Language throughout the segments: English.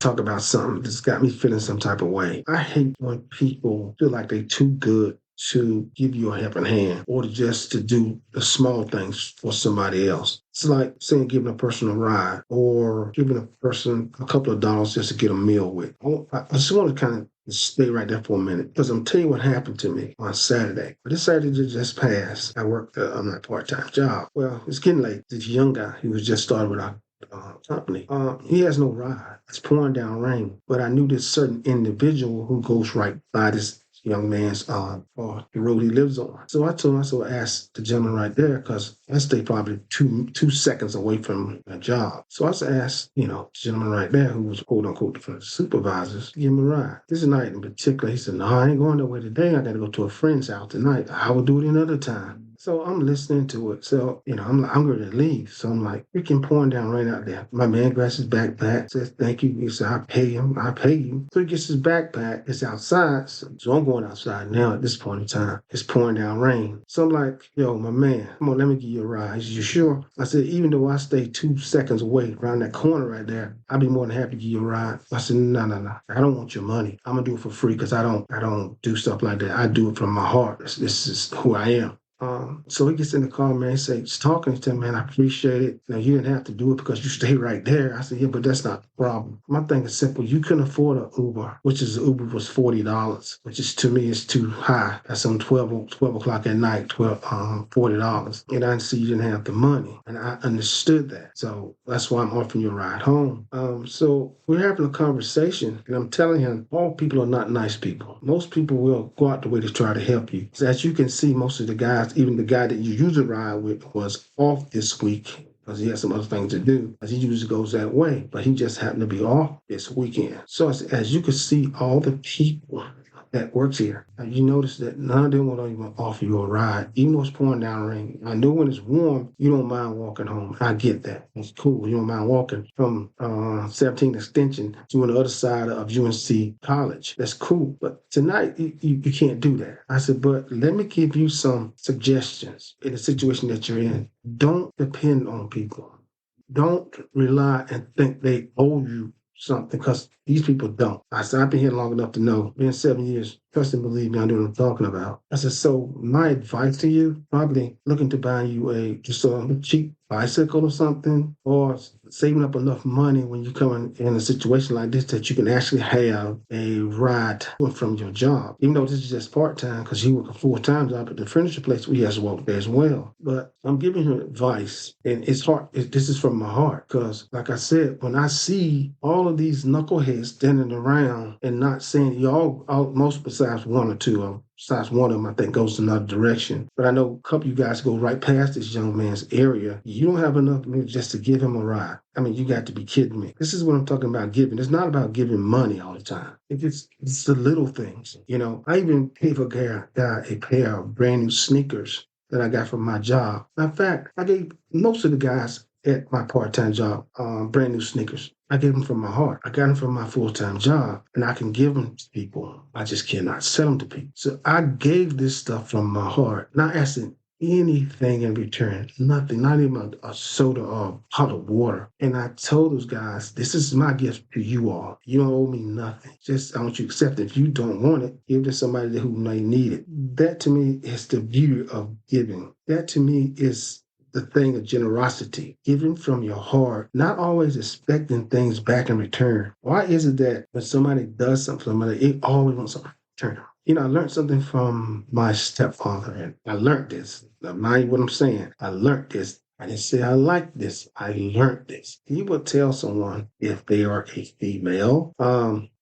talk about something that's got me feeling some type of way. I hate when people feel like they're too good to give you a helping hand or just to do the small things for somebody else. It's like saying giving a person a ride or giving a person a couple of dollars just to get a meal with. I just want to kind of stay right there for a minute because I'm telling you what happened to me on Saturday. This Saturday just passed. I worked on my part-time job. Well, it's getting late. This young guy, he was just started with our company. He has no ride. It's pouring down rain. But I knew this certain individual who goes right by this young man's or the road he lives on. So I told him, I asked the gentleman right there, because I stay probably two seconds away from my job. So I asked, the gentleman right there who was quote unquote the supervisors, give him a ride. This night in particular, he said, no, I ain't going nowhere today. I gotta go to a friend's house tonight. I will do it another time. So I'm listening to it. So, I'm ready to leave. So I'm like, freaking pouring down rain out there. My man grabs his backpack, says, thank you. He said, I pay you. So he gets his backpack. It's outside. So I'm going outside now at this point in time. It's pouring down rain. So I'm like, yo, my man, come on, let me give you a ride. He said, you sure? I said, even though I stay 2 seconds away around that corner right there, I'd be more than happy to give you a ride. I said, no. I don't want your money. I'm gonna do it for free because I don't do stuff like that. I do it from my heart. This is who I am. So he gets in the car, man. He says, talking to him, man, I appreciate it. Now, you didn't have to do it because you stay right there. I said, yeah, but that's not the problem. My thing is simple. You couldn't afford an Uber, which is Uber was $40, which is to me is too high. That's on 12 o'clock at night, $40. And I see you didn't have the money. And I understood that. So that's why I'm offering you a ride home. So we're having a conversation, and I'm telling him, all people are not nice people. Most people will go out the way to try to help you. So as you can see, most of the guys, even the guy that you usually ride with, was off this week because he had some other things to do, as he usually goes that way. But he just happened to be off this weekend. So as you can see, all the people that works here, you notice that none of them will even offer you a ride, even though it's pouring down rain. I know when it's warm, you don't mind walking home. I get that. It's cool. You don't mind walking from 17th Extension to on the other side of UNC College. That's cool. But tonight, you can't do that. I said, but let me give you some suggestions in the situation that you're in. Don't depend on people. Don't rely and think they owe you something, because these people don't. I said, I've been here long enough to know, been 7 years, trust and believe me, I know what I'm talking about. I said, so my advice to you, probably looking to buy you just a cheap bicycle or something, or saving up enough money when you come in a situation like this that you can actually have a ride from your job. Even though this is just part-time, because he works a full-time job at the furniture place, we has to work there as well. But I'm giving him advice, and it's hard. This is from my heart, because like I said, when I see all of these knuckleheads standing around and not saying, most besides one or two of them, besides one of them, I think, goes another direction. But I know a couple of you guys go right past this young man's area. You don't have enough money just to give him a ride. I mean, you got to be kidding me. This is what I'm talking about giving. It's not about giving money all the time. It's the little things. I even gave a guy a pair of brand new sneakers that I got from my job. In fact, I gave most of the guys at my part-time job brand new sneakers. I gave them from my heart. I got them from my full-time job, and I can give them to people. I just cannot sell them to people. So I gave this stuff from my heart, not asking anything in return. Nothing, not even a soda or hot water. And I told those guys, this is my gift to you all. You don't owe me nothing. Just I want you to accept it. If you don't want it, give it to somebody who may need it. That to me is the beauty of giving. That to me is the thing of generosity, giving from your heart, not always expecting things back in return. Why is it that when somebody does something for somebody, it always wants something in return? I learned something from my stepfather, and I learned this. Now, mind what I'm saying. I learned this. I didn't say I like this. I learned this. He would tell someone if they are a female,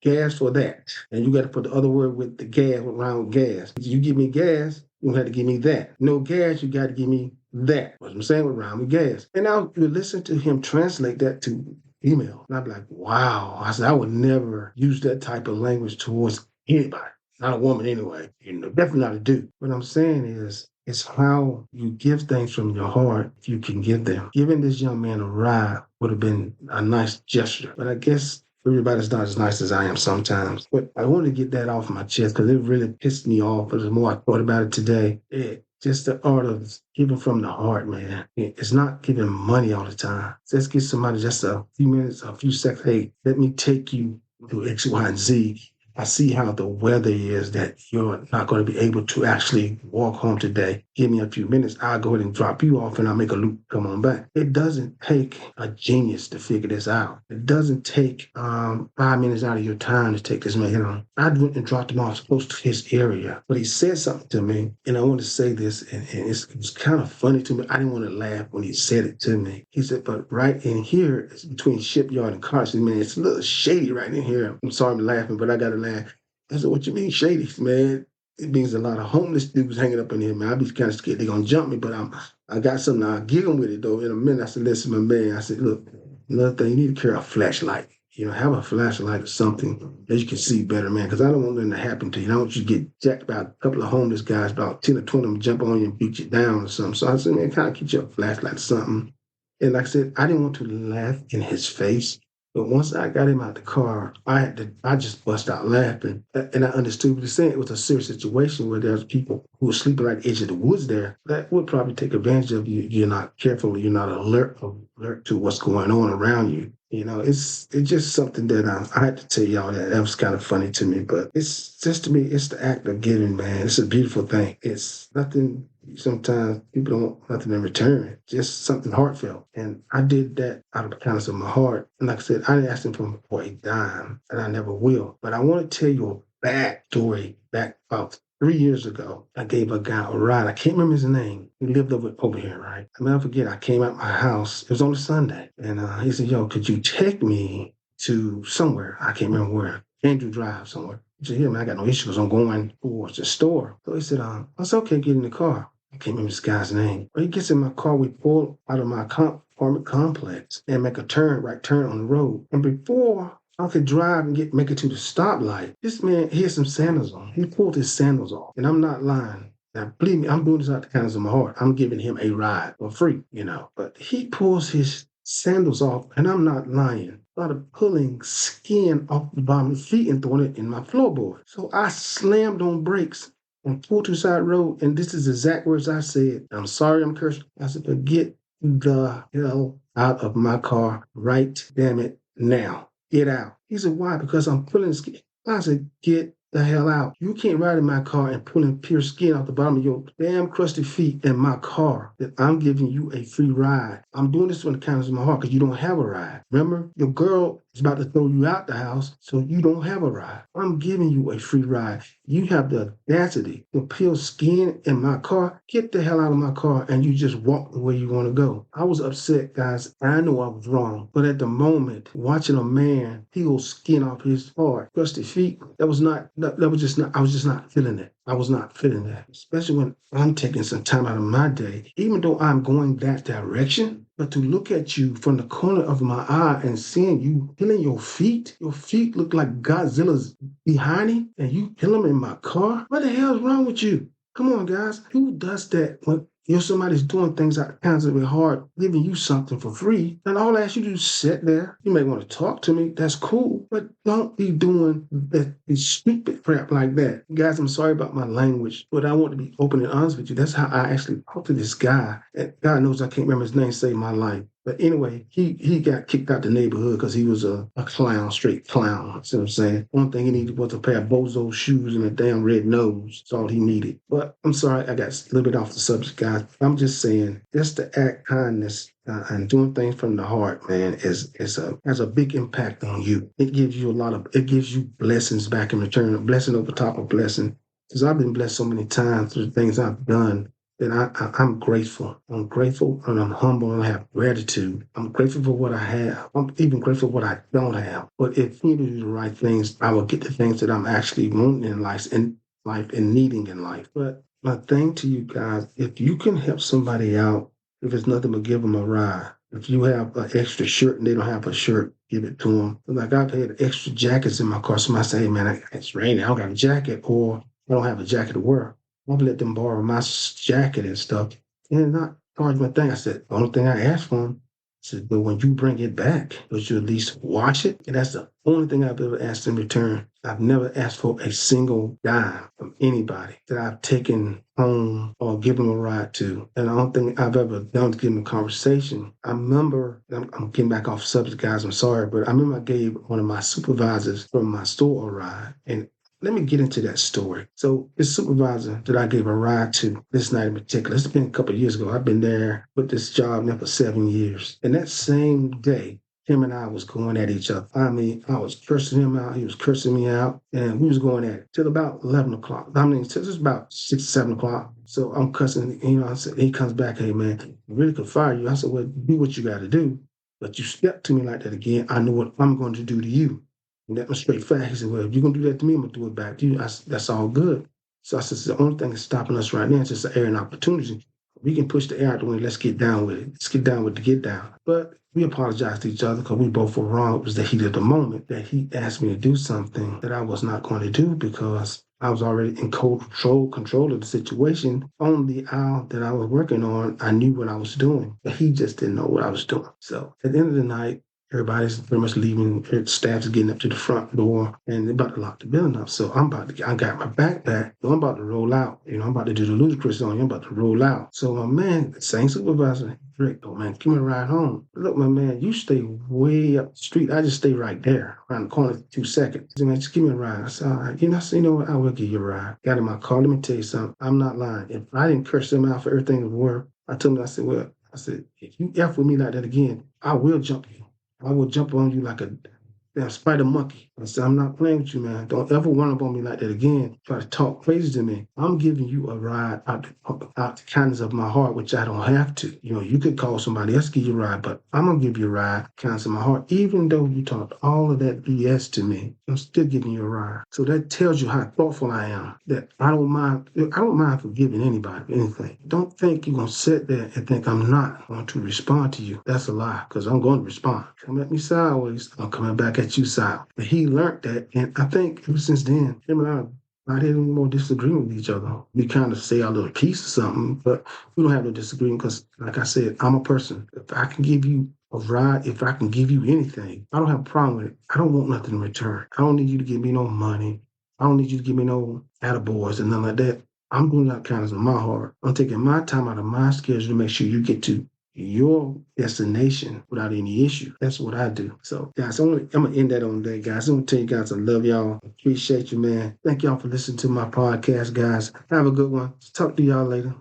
gas for that. And you got to put the other word with the gas, around with gas. If you give me gas, you have to give me that. No gas, you got to give me that. What I'm saying with rhyme with gas. And now you listen to him translate that to female. And I'd be like, wow. I said, I would never use that type of language towards anybody. Not a woman anyway. Definitely not a dude. What I'm saying is, it's how you give things from your heart if you can give them. Giving this young man a ride would have been a nice gesture. But I guess everybody's not as nice as I am sometimes. But I wanted to get that off my chest because it really pissed me off. But the more I thought about it today, just the art of giving from the heart, man. It's not giving money all the time. Just get somebody just a few minutes, a few seconds. Hey, let me take you to X, Y, and Z. I see how the weather is that you're not going to be able to actually walk home today. Give me a few minutes. I'll go ahead and drop you off and I'll make a loop. Come on back. It doesn't take a genius to figure this out. It doesn't take 5 minutes out of your time to take this man on. I went and dropped him off close to his area, but he said something to me, and I want to say this, and it was kind of funny to me. I didn't want to laugh when he said it to me. He said, but right in here, it's between Shipyard and Carson, man, it's a little shady right in here. I'm sorry I'm laughing, but I got to laugh. I said, what you mean shady, man? It means a lot of homeless dudes hanging up in here, man. I'd be kind of scared they're going to jump me, but I got something. I'll get them with it, though. In a minute, I said, listen, my man. I said, look, another thing, you need to carry a flashlight. Have a flashlight or something that you can see better, man, because I don't want nothing to happen to you. I don't want you to get jacked by a couple of homeless guys, about 10 or 20 of them jump on you and beat you down or something. So I said, man, kind of keep your flashlight or something. And like I said, I didn't want to laugh in his face. But once I got him out the car, I just bust out laughing. And I understood what he's saying. It was a serious situation where there's people who were sleeping right at the edge of the woods there that would probably take advantage of you. You're not careful, you're not alert to what's going on around you. It's just something that I had to tell y'all that was kind of funny to me. But it's just, to me, it's the act of giving, man. It's a beautiful thing. It's nothing. Sometimes people don't want nothing in return, just something heartfelt. And I did that out of the kindness of my heart. And like I said, I didn't ask him for a dime, and I never will. But I want to tell you a backstory back about 3 years ago. I gave a guy a ride. I can't remember his name. He lived over here, right? I'll never forget, I came out my house. It was on a Sunday. And he said, yo, could you take me to somewhere? I can't remember where. Andrew Drive somewhere. He said, yeah, man, I got no issues. I'm going towards the store. So he said, I said, okay, get in the car. I can't remember this guy's name. But he gets in my car. We pull out of my apartment complex and make a right turn on the road. And before I could drive and make it to the stoplight, this man, he had some sandals on. He pulled his sandals off. And I'm not lying. Now, believe me, I'm doing this out of the kindness of my heart. I'm giving him a ride for free, But he pulls his sandals off, and I'm not lying. Started pulling skin off the bottom of his feet and throwing it in my floorboard. So I slammed on brakes on 426 Road, and this is exact words I said. I'm sorry I'm cursing. I said, but get the hell out of my car right damn it now. Get out. He said, why? Because I'm pulling skin. I said, get the hell out. You can't ride in my car and pulling pure skin off the bottom of your damn crusty feet in my car that I'm giving you a free ride. I'm doing this from the kindness of my heart because you don't have a ride. Remember, your girl is about to throw you out the house, so you don't have a ride. I'm giving you a free ride. You have the audacity to peel skin in my car. Get the hell out of my car, and you just walk the way you want to go. I was upset, guys. I know I was wrong, but at the moment, watching a man peel skin off his hard, crusty feet, that was just not, I was just not feeling it. I was not feeling that, especially when I'm taking some time out of my day, even though I'm going that direction. But to look at you from the corner of my eye and seeing you peeling your feet look like Godzilla's behind, and you peel them in my car. What the hell is wrong with you? Come on, guys. Who does that when somebody's doing things out of kindness of their heart, giving you something for free, and all I ask you to do is sit there? You may want to talk to me. That's cool, but don't be doing that stupid crap like that. Guys, I'm sorry about my language, but I want to be open and honest with you. That's how I actually talked to this guy. And God knows I can't remember his name, saved my life. But anyway, he got kicked out the neighborhood because he was a clown, straight clown. See what I'm saying? One thing he needed was a pair of bozo shoes and a damn red nose. That's all he needed. But I'm sorry, I got a little bit off the subject, guys. I'm just saying, just to act kindness and doing things from the heart, man, has a big impact on you. It gives you blessings back in return, a blessing over top of blessing. Because I've been blessed so many times through the things I've done. And I'm grateful. I'm grateful and I'm humble and I have gratitude. I'm grateful for what I have. I'm even grateful for what I don't have. But if you do the right things, I will get the things that I'm actually wanting in life and needing in life. But my thing to you guys, if you can help somebody out, if it's nothing but give them a ride. If you have an extra shirt and they don't have a shirt, give it to them. Like I've had extra jackets in my car. Somebody say, hey man, it's raining. I don't got a jacket, or I don't have a jacket to wear. I'll let them borrow my jacket and stuff and not charge my thing. I said, the only thing I asked for them said, but when you bring it back, would you at least wash it? And that's the only thing I've ever asked in return. I've never asked for a single dime from anybody that I've taken home or given a ride to. And I don't think I've ever done to give them a conversation. I remember, I'm getting back off subject, guys, I'm sorry, but I remember I gave one of my supervisors from my store a ride. And let me get into that story. So this supervisor that I gave a ride to this night in particular, it's been a couple of years ago. I've been there with this job now for 7 years. And that same day, him and I was going at each other. I mean, I was cursing him out. He was cursing me out. And we was going at it till about 11 o'clock. I mean, till it's about 6, 7 o'clock. So I'm cussing, I said, he comes back, hey, man, I really could fire you. I said, well, do what you got to do. But you step to me like that again, I know what I'm going to do to you. And that was straight fact. He said, well, if you're going to do that to me, I'm going to do it back to you. That's all good. So I said, the only thing that's stopping us right now is just an air and opportunity. We can push the air out the way. Let's get down with it. Let's get down with the get down. But we apologized to each other because we both were wrong. It was the heat of the moment that he asked me to do something that I was not going to do because I was already in control of the situation. On the aisle that I was working on, I knew what I was doing, but he just didn't know what I was doing. So at the end of the night, everybody's pretty much leaving. Staff's getting up to the front door, and they're about to lock the building up. So I got my backpack. So I'm about to roll out. I'm about to do the ludicrous on you. I'm about to roll out. So my man, the same supervisor, Rick, oh man, give me a ride home. Look, my man, you stay way up the street. I just stay right there, around the corner for 2 seconds. He said, man, just give me a ride. I said, all right. I said, you know what? I will give you a ride. Got in my car. Let me tell you something. I'm not lying. If I didn't curse them out for everything that were, I told him, I said, if you F with me like that again, I will jump you. I will jump on you like a damn spider monkey. I said, I'm not playing with you, man. Don't ever run up on me like that again. Try to talk crazy to me. I'm giving you a ride out the kindness of my heart, which I don't have to. You could call somebody else to give you a ride, but I'm going to give you a ride, kindness of my heart. Even though you talked all of that BS to me, I'm still giving you a ride. So that tells you how thoughtful I am, that I don't mind forgiving anybody for anything. Don't think you're going to sit there and think I'm not going to respond to you. That's a lie, because I'm going to respond. Come at me sideways, I'm coming back at you side. But he learned that, and I think ever since then, him and I not having more disagreement with each other. We kind of say our little piece or something, but we don't have no disagreement because, like I said, I'm a person. If I can give you a ride, if I can give you anything, I don't have a problem with it. I don't want nothing in return. I don't need you to give me no money. I don't need you to give me no attaboys and nothing like that. I'm doing that kindness in my heart. I'm taking my time out of my schedule to make sure you get to your destination without any issue. That's what I do. So, guys, I'm going to end that on that, guys. I'm going to tell you guys I love y'all. Appreciate you, man. Thank y'all for listening to my podcast, guys. Have a good one. Talk to y'all later.